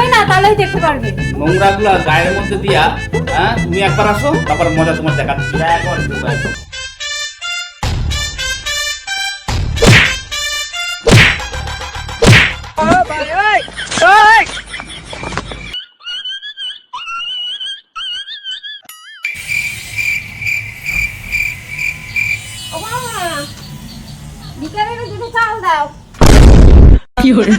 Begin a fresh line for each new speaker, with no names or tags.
আসোই না, তাহলেই দেখতে পারবে।
নোংরাগুলো গায়ের মধ্যে দিয়া, হ্যাঁ তুমি একবার আসো, তারপর মজা তোমার দেখাচ্ছি।
ও বাবা, ভিতরে দুটো চাল দাও।
কি হলো